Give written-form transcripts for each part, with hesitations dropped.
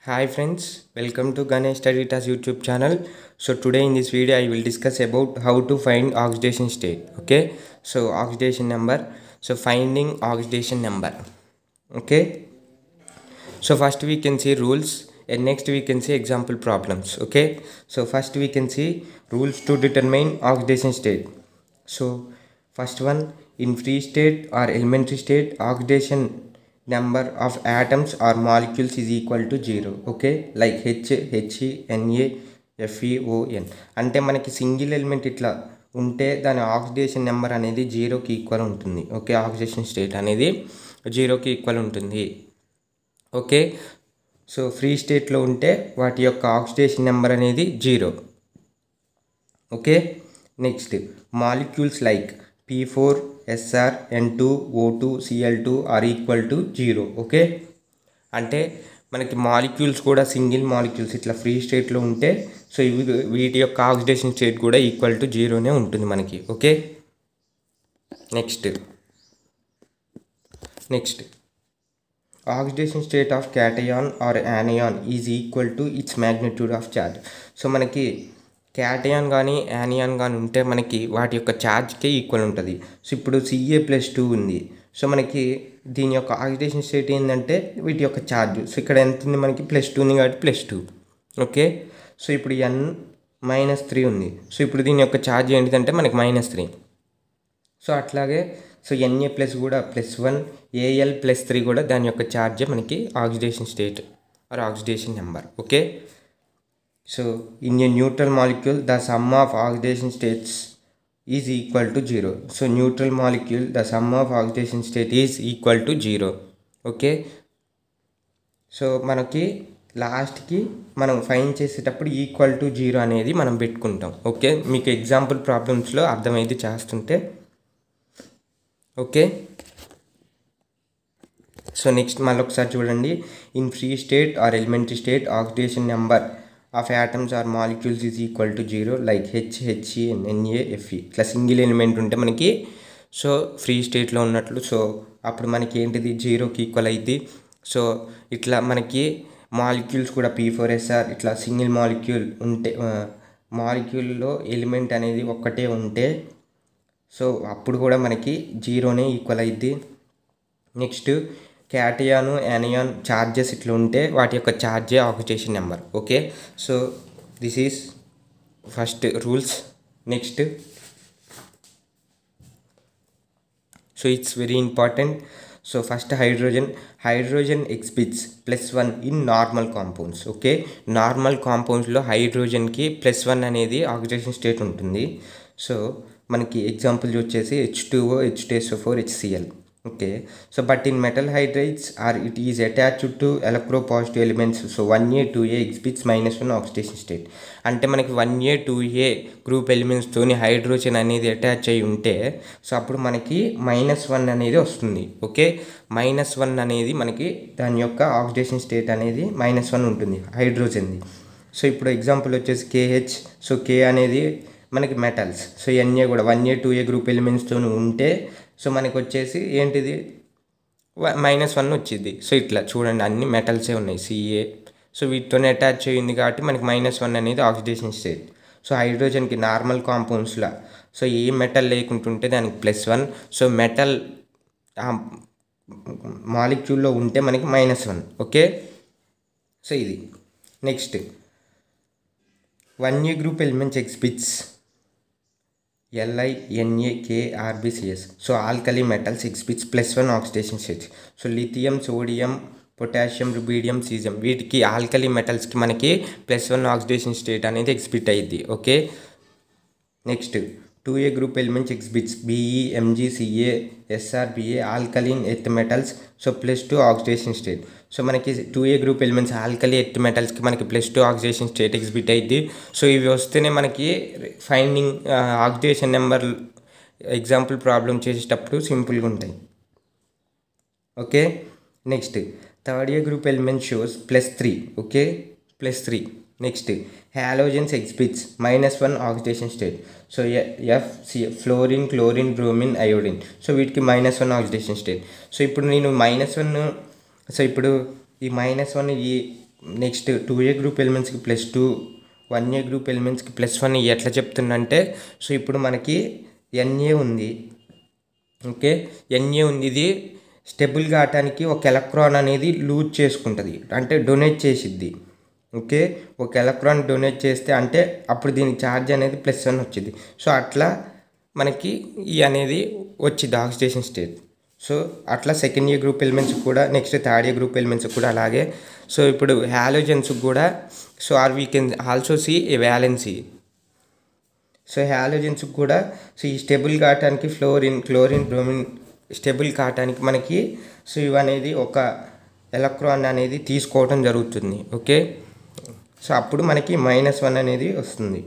Hi friends, welcome to Ganesh Studytas YouTube channel. So today in this video I will discuss about how to find oxidation state. Okay, so oxidation number. So finding oxidation number. Okay, so first we can see rules and next we can see example problems. Okay, so first we can see rules to determine oxidation state. So first one, in free state or elementary state, oxidation number of atoms or molecules is equal to 0. Okay, like H, He, Na, Fe, On. అంటే మనకి single element ఇట్లా ఉంటే దాని oxidation number అనేది జీరోకి equal ఉంటుంది. Okay, oxidation state అనేది జీరోకి ఈక్వల్ ఉంటుంది. ఓకే, సో ఫ్రీ స్టేట్లో ఉంటే వాటి యొక్క ఆక్సిడేషన్ నెంబర్ అనేది 0. Okay, next molecules like P4, SR, N2, O2, Cl2 are equal to 0. Okay, అంటే మనకి మాలిక్యూల్స్ కూడా సింగిల్ మాలిక్యూల్స్ ఇట్లా ఫ్రీ స్టేట్లో ఉంటే సో వీటి యొక్క ఆక్సిడేషన్ స్టేట్ కూడా ఈక్వల్ టు 0నే ఉంటుంది మనకి. Okay, next oxidation state of cation or anion is equal to its magnitude of charge. So మనకి క్యాటయాన్ కానీ యానియాన్ కానీ ఉంటే మనకి వాటి యొక్క ఛార్జ్కే ఈక్వల్ ఉంటుంది. సో ఇప్పుడు Ca+2 ఉంది. సో మనకి దీని యొక్క ఆక్సిడేషన్ స్టేట్ ఏంటంటే వీటి యొక్క ఛార్జ్. సో ఇక్కడ ఎంత ఉంది మనకి +2 ఉంది కాబట్టి +2. ఓకే, సో ఇప్పుడు N-3 ఉంది. సో ఇప్పుడు దీని యొక్క ఛార్జ్ ఏంటిదంటే మనకి -3. సో అట్లాగే సో Na+ కూడా +1, Al+3 కూడా దాని యొక్క ఛార్జే మనకి oxidation state or oxidation number. Okay, so in a neutral molecule the sum of oxidation states is equal to 0. so neutral molecule the sum of oxidation state is equal to 0. okay, so మనకి లాస్ట్కి మనం find చేసేటప్పుడు equal to 0 అనేది మనం పెట్టుకుంటాం. Okay, మీకు example ప్రాబ్లమ్స్లో అర్థమైంది చేస్తుంటే. ఓకే, సో నెక్స్ట్ మళ్ళీ ఒకసారి చూడండి. In free state or elementary state oxidation number of atoms are molecules is equal to 0 like H, He, Na, Fe. ఇట్లా సింగిల్ ఎలిమెంట్ ఉంటే మనకి సో ఫ్రీ స్టేట్లో ఉన్నట్లు. సో అప్పుడు మనకి ఏంటిది 0కి ఈక్వల్ అయింది. సో ఇట్లా మనకి మాలిక్యూల్స్ కూడా P4SR ఇట్లా సింగిల్ మాలిక్యూల్ ఉంటే మాలిక్యూల్లో ఎలిమెంట్ అనేది ఒక్కటే ఉంటే సో అప్పుడు కూడా మనకి 0నే ఈక్వల్ అయింది. నెక్స్ట్ క్యాటయాను యానియాన్ ఛార్జెస్ ఇట్లా ఉంటే వాటి యొక్క ఛార్జే oxidation number. Okay, so this is first rules. Next so it's very important. So first hydrogen exhibits +1 in normal compounds. Okay, normal కాంపౌండ్స్లో హైడ్రోజన్కి +1 అనేది ఆక్సిడేషన్ స్టేట్ ఉంటుంది. సో మనకి ఎగ్జాంపుల్ వచ్చేసి H2O, H2SO4, HCl. Okay, so but in metal hydrides or it is attached to electropositive elements. So 1A 2A exhibits -1 oxidation state. అంటే మనకి 1A 2A group ఎలిమెంట్స్తోని hydrogen అనేది attach అయి ఉంటే so అప్పుడు మనకి -1 అనేది వస్తుంది. ఓకే, -1 అనేది మనకి దాని యొక్క ఆక్సిడేషన్ స్టేట్ అనేది -1 ఉంటుంది హైడ్రోజన్ది. సో ఇప్పుడు ఎగ్జాంపుల్ వచ్చేసి KH. సో K అనేది మనకి మెటల్స్. సో Na కూడా 1A 2A గ్రూప్ ఎలిమెంట్స్తో ఉంటే సో మనకి వచ్చేసి ఏంటిది -1 వచ్చింది. సో ఇట్లా చూడండి అన్ని మెటల్సే ఉన్నాయి Ca. సో వీటితోనే అటాచ్ అయ్యింది కాబట్టి మనకి -1 అనేది ఆక్సిడేషన్ స్టేట్. సో హైడ్రోజన్కి నార్మల్ కాంపౌండ్స్లో సో ఏ మెటల్ లేకుంటుంటే దానికి +1. సో మెటల్ మాలిక్యూల్లో ఉంటే మనకి -1. ఓకే, సో ఇది next 1A group elements exhibits Li, Na, K, RbCs. So alkali metals exhibits +1 oxidation states. So lithium, sodium, potassium, rubidium, caesium వీటికి ఆల్కలీ మెటల్స్కి మనకి +1 ఆక్సిడేషన్ స్టేట్ అనేది ఎగ్జిబిట్ అయ్యిద్ది. Okay, next 2A group elements exhibits Be, Mg, Ca, Sr, Ba alkaline earth metals. So +2 oxidation state. So మనకి 2A group elements alkali earth మెటల్స్కి మనకి +2 oxidation state exhibit అయ్యింది. So ఇవి వస్తేనే మనకి finding oxidation number example problem చేసేటప్పుడు సింపుల్గా ఉంటాయి. Okay, next third A group element shows +3. Okay, +3. Next halogens exhibits -1 oxidation state. So F, fluorine, chlorine, bromine, iodine. So వీటికి -1 ఆక్సిడేషన్ స్టేట్. సో ఇప్పుడు నేను -1 సో ఇప్పుడు ఈ -1 ఈ నెక్స్ట్ 2A గ్రూప్ ఎలిమెంట్స్కి +2, 1A గ్రూప్ ఎలిమెంట్స్కి +1 ఎట్లా చెప్తుందంటే సో ఇప్పుడు మనకి Na ఉంది. ఓకే, Na ఉంది. ఇది స్టెబుల్ కావటానికి ఒక ఎలక్ట్రాన్ అనేది లూజ్ చేసుకుంటుంది, అంటే డొనేట్ చేసిద్ది. ఓకే, ఒక ఎలక్ట్రాన్ డొనేట్ చేస్తే అంటే అప్పుడు దీని ఛార్జ్ అనేది +1 వచ్చింది. సో అట్లా మనకి ఈ అనేది వచ్చింది ఆక్సిడేషన్ స్టేట్. సో అట్లా సెకండ్ ఏ గ్రూప్ ఎలిమెంట్స్ కూడా, next third A group elements కూడా అలాగే. సో ఇప్పుడు హాలోజన్స్ కూడా so are we can also see a valency. So halogens కూడా సో ఈ స్టెబుల్ కావటానికి ఫ్లోరిన్, క్లోరిన్, బ్రోమిన్ స్టెబుల్ కావటానికి మనకి సో ఇవనేది ఒక ఎలక్ట్రాన్ అనేది తీసుకోవడం జరుగుతుంది. ఓకే, సో అప్పుడు మనకి -1 అనేది వస్తుంది.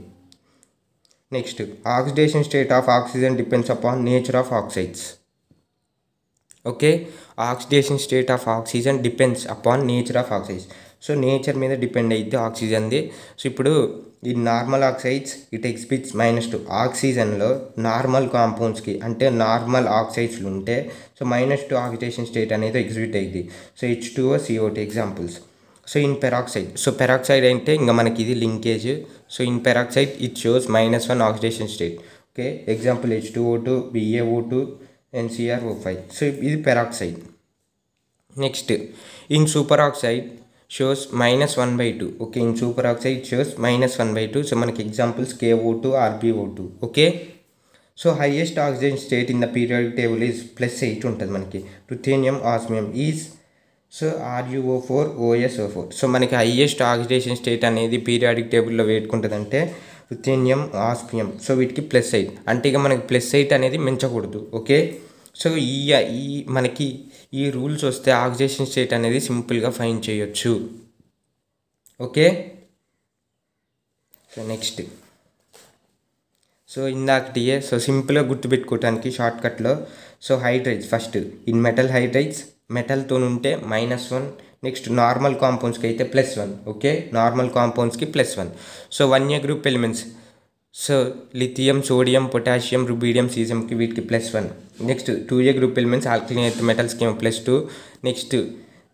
Next oxidation state of oxygen depends upon nature of oxides. Okay, oxidation state of oxygen depends upon nature of oxides. So nature మీద డిపెండ్ అయితే ఆక్సిజన్ది. సో ఇప్పుడు ఈ నార్మల్ ఆక్సైడ్స్ ఇట్ ఎగ్జిబిట్స్ -2. ఆక్సిజన్లో నార్మల్ కాంపౌండ్స్కి అంటే నార్మల్ ఆక్సైడ్స్లు ఉంటే సో -2 ఆక్సిడేషన్ స్టేట్ అనేది ఎగ్జిబిట్ అయ్యింది. So H2O, CO2 examples. So in peroxide, so peroxide అంటే ఇంకా మనకి ఇది linkage. So in peroxide it shows -1 oxidation state. Okay, example H2O2, BaO2 and CrO5. So ఇది peroxide. Next in super oxide shows -1/2. Okay, in super oxide shows -1/2. So మనకి examples KO2, RbO2. Okay, so highest oxygen state in the periodic table is +8 ఉంటుంది మనకి. Ruthenium, osmium is so RuO4, OSO4. So మనకి highest oxidation state అనేది periodic టేబుల్లో వేటుకుంటుందంటే ruthenium, osmium. So వీటికి +8 అంటే ఇక మనకి +8 అనేది మించకూడదు. ఓకే, సో ఈ మనకి ఈ రూల్స్ వస్తే ఆక్సిడేషన్ స్టేట్ అనేది సింపుల్గా ఫైండ్ చేయొచ్చు. ఓకే, సో నెక్స్ట్ సో ఇందాకటియే సో సింపుల్గా గుర్తుపెట్టుకోవడానికి షార్ట్కట్లో so hydrides first in metal hydrides మెటల్తో ఉంటే -1. నెక్స్ట్ నార్మల్ కాంపౌండ్స్కి అయితే +1. ఓకే, నార్మల్ కాంపౌండ్స్కి +1. So 1A group elements so lithium, sodium, potassium, rubidium, సీజియంకి వీటికి +1. Next 2A group elements alkali earth మెటల్స్కి ఏమో +2. నెక్స్ట్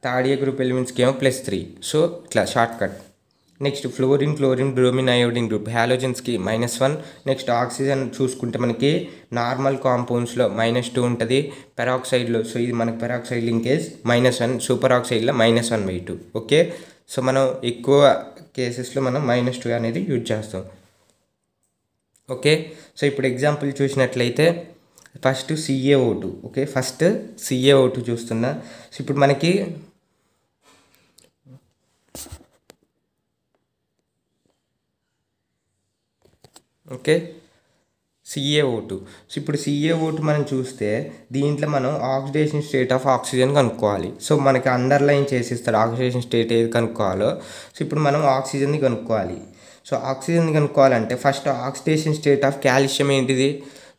థర్డ్ ఏ గ్రూప్ ఎలిమెంట్స్కి ఏమో +3. సో ఇట్లా shortcut. Next fluorine, chlorine, bromine, iodine group హాలోజన్స్కి -1. Next oxygen చూసుకుంటే మనకి నార్మల్ కాంపౌండ్స్లో -2 ఉంటుంది. పెరాక్సైడ్లో సో ఇది మనకి పెరాక్సైడ్ లింకేజ్ -1, సూపర్ ఆక్సైడ్లో -1/2. ఓకే, సో మనం ఎక్కువ కేసెస్లో మనం -2 అనేది యూజ్ చేస్తాం. ఓకే, సో ఇప్పుడు ఎగ్జాంపుల్ చూసినట్లయితే first CaO2. Okay, first CaO2 చూస్తున్నా. సో ఇప్పుడు మనకి ఓకే CaO2. సో ఇప్పుడు CaO2 మనం చూస్తే దీంట్లో మనం ఆక్సిడేషన్ స్టేట్ ఆఫ్ ఆక్సిజన్ కనుక్కోవాలి. సో మనకి అండర్లైన్ చేసిస్తాడు ఆక్సిడేషన్ స్టేట్ ఏది కనుక్కోవాలో. సో ఇప్పుడు మనం ఆక్సిజన్ని కనుక్కోవాలి. సో ఆక్సిజన్ కనుక్కోవాలంటే first oxidation state of calcium ఏంటిది?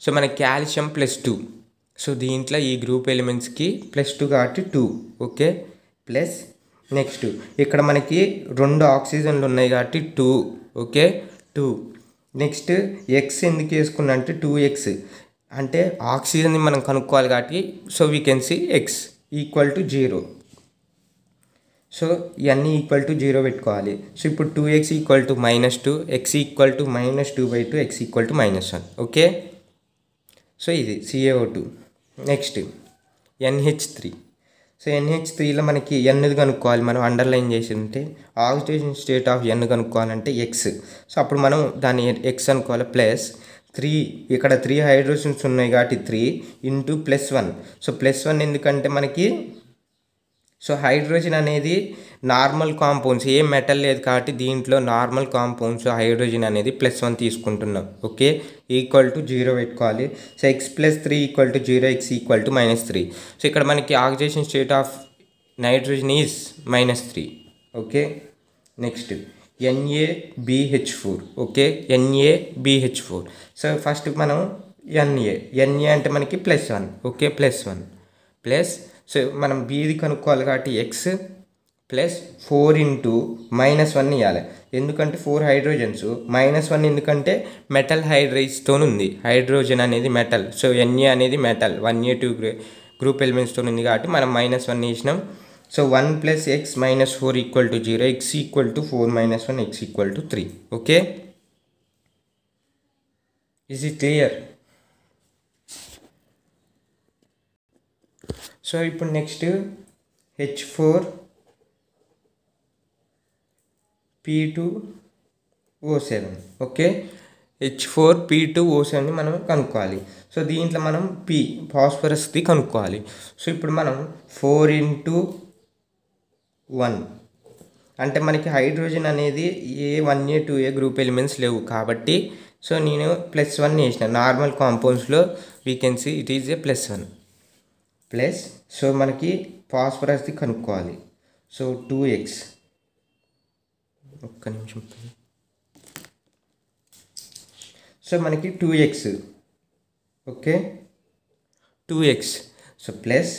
సో మనకి కాల్షియం +2. సో దీంట్లో ఈ గ్రూప్ ఎలిమెంట్స్కి +2 కాబట్టి 2. ఓకే, ప్లస్ నెక్స్ట్ ఇక్కడ మనకి 2 ఆక్సిజన్లు ఉన్నాయి కాబట్టి 2. ఓకే, 2. నెక్స్ట్ ఎక్స్ ఎందుకు వేసుకున్నా అంటే 2x అంటే ఆక్సిజన్ని మనం కనుక్కోవాలి కాబట్టి so we can see x = 0. So ఇవన్నీ =0 పెట్టుకోవాలి. సో ఇప్పుడు 2x = -2, x = -2/2, x = -1. Okay, so ఇది CaO2. Next NH3. సో NH3లో మనకి ఎన్ది కనుక్కోవాలి, మనం అండర్లైన్ చేసి ఉంటే oxidation state of N కనుక్కోవాలంటే x. So అప్పుడు మనం దాన్ని x అనుకోవాలి. +3 ఇక్కడ 3 హైడ్రోజన్స్ ఉన్నాయి కాబట్టి 3 × +1. సో +1 ఎందుకంటే మనకి సో హైడ్రోజన్ అనేది నార్మల్ కాంపౌండ్స్ ఏ మెటల్ లేదు కాబట్టి దీంట్లో నార్మల్ కాంపౌండ్స్ హైడ్రోజన్ అనేది +1 తీసుకుంటున్నాం. ఓకే, =0 పెట్టుకోవాలి. So x + 3 = 0, x = -3. సో ఇక్కడ మనకి oxidation state of nitrogen is -3. Okay, next NaBH4. Okay, NaBH4. So first మనం Na అంటే మనకి +1. ఓకే, +1 ప్లస్ సో మనం బీది కనుక్కోవాలి కాబట్టి x + 4 × -1 ఇవ్వాలి. ఎందుకంటే 4 హైడ్రోజన్స్, -1 ఎందుకంటే మెటల్ హైడ్రైడ్స్తో ఉంది. హైడ్రోజన్ అనేది మెటల్, సో Na అనేది మెటల్ 1A2 గ్రూప్ ఎలిమెంట్స్తో ఉంది కాబట్టి మనం -1 వేసినాం. So 1 plus x minus 4 equal to 0, x equal to 4 minus 1, x equal to 3. Okay, is it clear? So ఇప్పుడు నెక్స్ట్ H4P2O7. ఓకే, H4P2O7ని మనం కనుక్కోవాలి. సో దీంట్లో మనం ఫాస్ఫరస్ది కనుక్కోవాలి. సో ఇప్పుడు మనం 4 into 1 అంటే మనకి హైడ్రోజన్ అనేది A1A 2A గ్రూప్ ఎలిమెంట్స్ లేవు కాబట్టి సో నేను +1 వేసిన. నార్మల్ కాంపౌండ్స్లో we can see it is a +1 plus. So మనకి ఫాస్ఫరస్ది కనుక్కోవాలి. సో 2x, ఒక్క నిమిషం. సో మనకి 2x, okay 2x. So plus,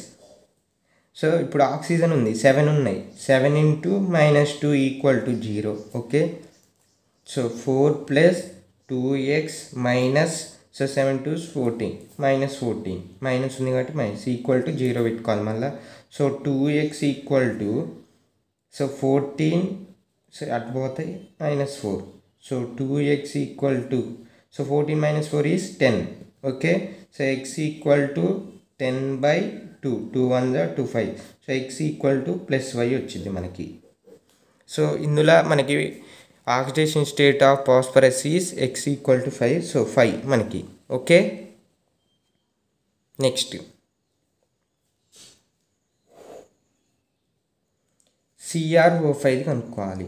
so ఇప్పుడు ఆక్సిజన్ ఉంది 7 ఉన్నాయి, 7 into -2 equal to 0. Okay, so 4 plus 2x minus, so 7 2 14 -14 minus ఉంది కాబట్టి మైనస్ ఈక్వల్ టు 0 పెట్టుకోవాలి మళ్ళీ. So 2x equal to, so 14, so అటు పోతాయి -4. So 2x equal to, so 14 - 4 is 10. Okay, so x equal to 10/2, 2 1 2 5. So x equal to +y వచ్చింది మనకి. So ఇందులో మనకి oxidation state of phosphorus is x equal to 5. So 5 మనకి. Okay, next CrO5 కనుక్కోవాలి.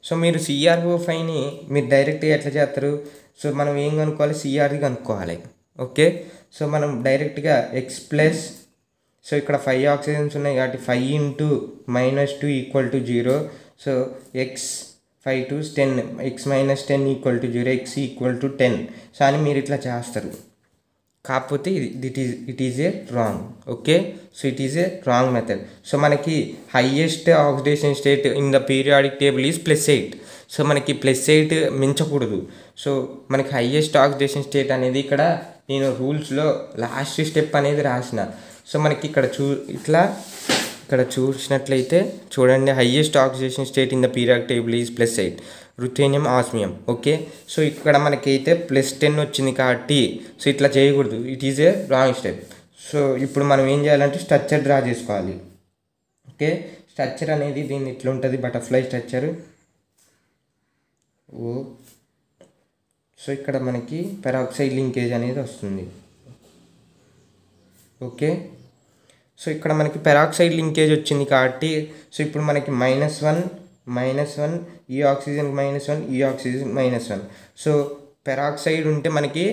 So మీరు CrO5ని మీరు డైరెక్ట్గా ఎట్లా చేస్తారు? సో మనం ఏం కనుక్కోవాలి? CRది కనుక్కోవాలి. ఓకే, సో మనం డైరెక్ట్గా x ప్లస్, సో ఇక్కడ 5 ఆక్సిజన్స్ ఉన్నాయి కాబట్టి 5 into -2 equal to 0. So x 5 to 10, x minus 10 equal to 0, x equal to 10. So అని మీరు ఇట్లా చేస్తారు. కాకపోతే it is a wrong. Okay, so it is a wrong method. So మనకి highest oxidation state in the periodic table is +8. So మనకి +8 మించకూడదు. So మనకి highest oxidation state అనేది ఇక్కడ నేను రూల్స్లో లాస్ట్ స్టెప్ అనేది రాసిన. సో మనకి ఇక్కడ ఇక్కడ చూసినట్లయితే చూడండి, highest oxidation state in the periodic table is +8, ruthenium osmium. Okay, so ఇక్కడ మనకైతే +10 వచ్చింది కాబట్టి సో ఇట్లా చేయకూడదు, it is a wrong step. So ఇప్పుడు మనం ఏం చేయాలంటే స్ట్రక్చర్ డ్రా చేసుకోవాలి. ఓకే, స్ట్రక్చర్ అనేది దీన్ని ఇట్లా ఉంటుంది, బటర్ఫ్లై స్ట్రక్చర్. సో ఇక్కడ మనకి పెరాక్సైడ్ లింకేజ్ అనేది వస్తుంది. ఓకే, సో ఇక్కడ మనకి పెరాక్సైడ్ లింకేజ్ వచ్చింది కాబట్టి సో ఇప్పుడు మనకి -1 ఈ ఆక్సిజన్ -1, ఈ ఆక్సిజన్ -1. సో పెరాక్సైడ్ ఉంటే మనకి,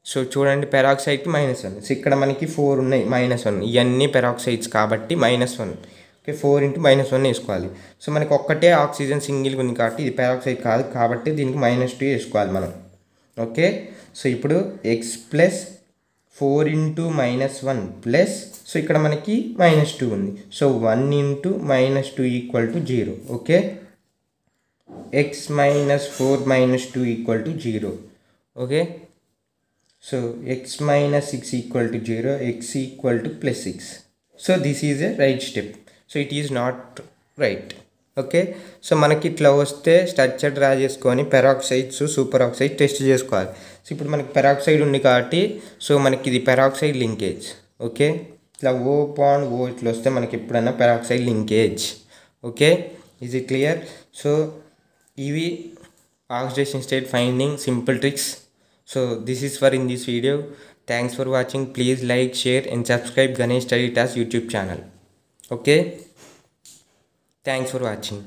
సో చూడండి పెరాక్సైడ్కి -1. సో ఇక్కడ మనకి 4 ఉన్నాయి -1, ఇవన్నీ పెరాక్సైడ్స్ కాబట్టి -1. ఓకే, 4 into -1 వేసుకోవాలి. సో మనకి ఒక్కటే ఆక్సిజన్ సింగిల్గా ఉంది కాబట్టి ఇది పెరాక్సైడ్ కాదు కాబట్టి దీనికి -2 వేసుకోవాలి మనం. ఓకే, సో ఇప్పుడు x plus 4 into -1 plus, so ఇక్కడ మనకి -2 ఉంది. So 1 into -2 equal to 0. Okay, x minus 4 minus 2 equal to 0. Okay, so x minus 6 equal to 0, x equal to +6. So this is a right step. So it is not right. Okay, so మనకి ఇట్లా వస్తే structure draw చేసుకొని peroxides super oxide test చేసుకోవాలి. So ఇప్పుడు మనకి peroxide ఉంది కాబట్టి so మనకి ఇది పెరాక్సైడ్ లింకేజ్. ఓకే, ఇట్లా O ఇట్లా వస్తే మనకి ఎప్పుడైనా peroxide linkage. Okay, is it clear? So ఇవి oxidation state finding simple tricks. So this is for in this video. Thanks for watching. Please like, share and subscribe Ganesh Study Task YouTube channel. Okay, thanks for watching.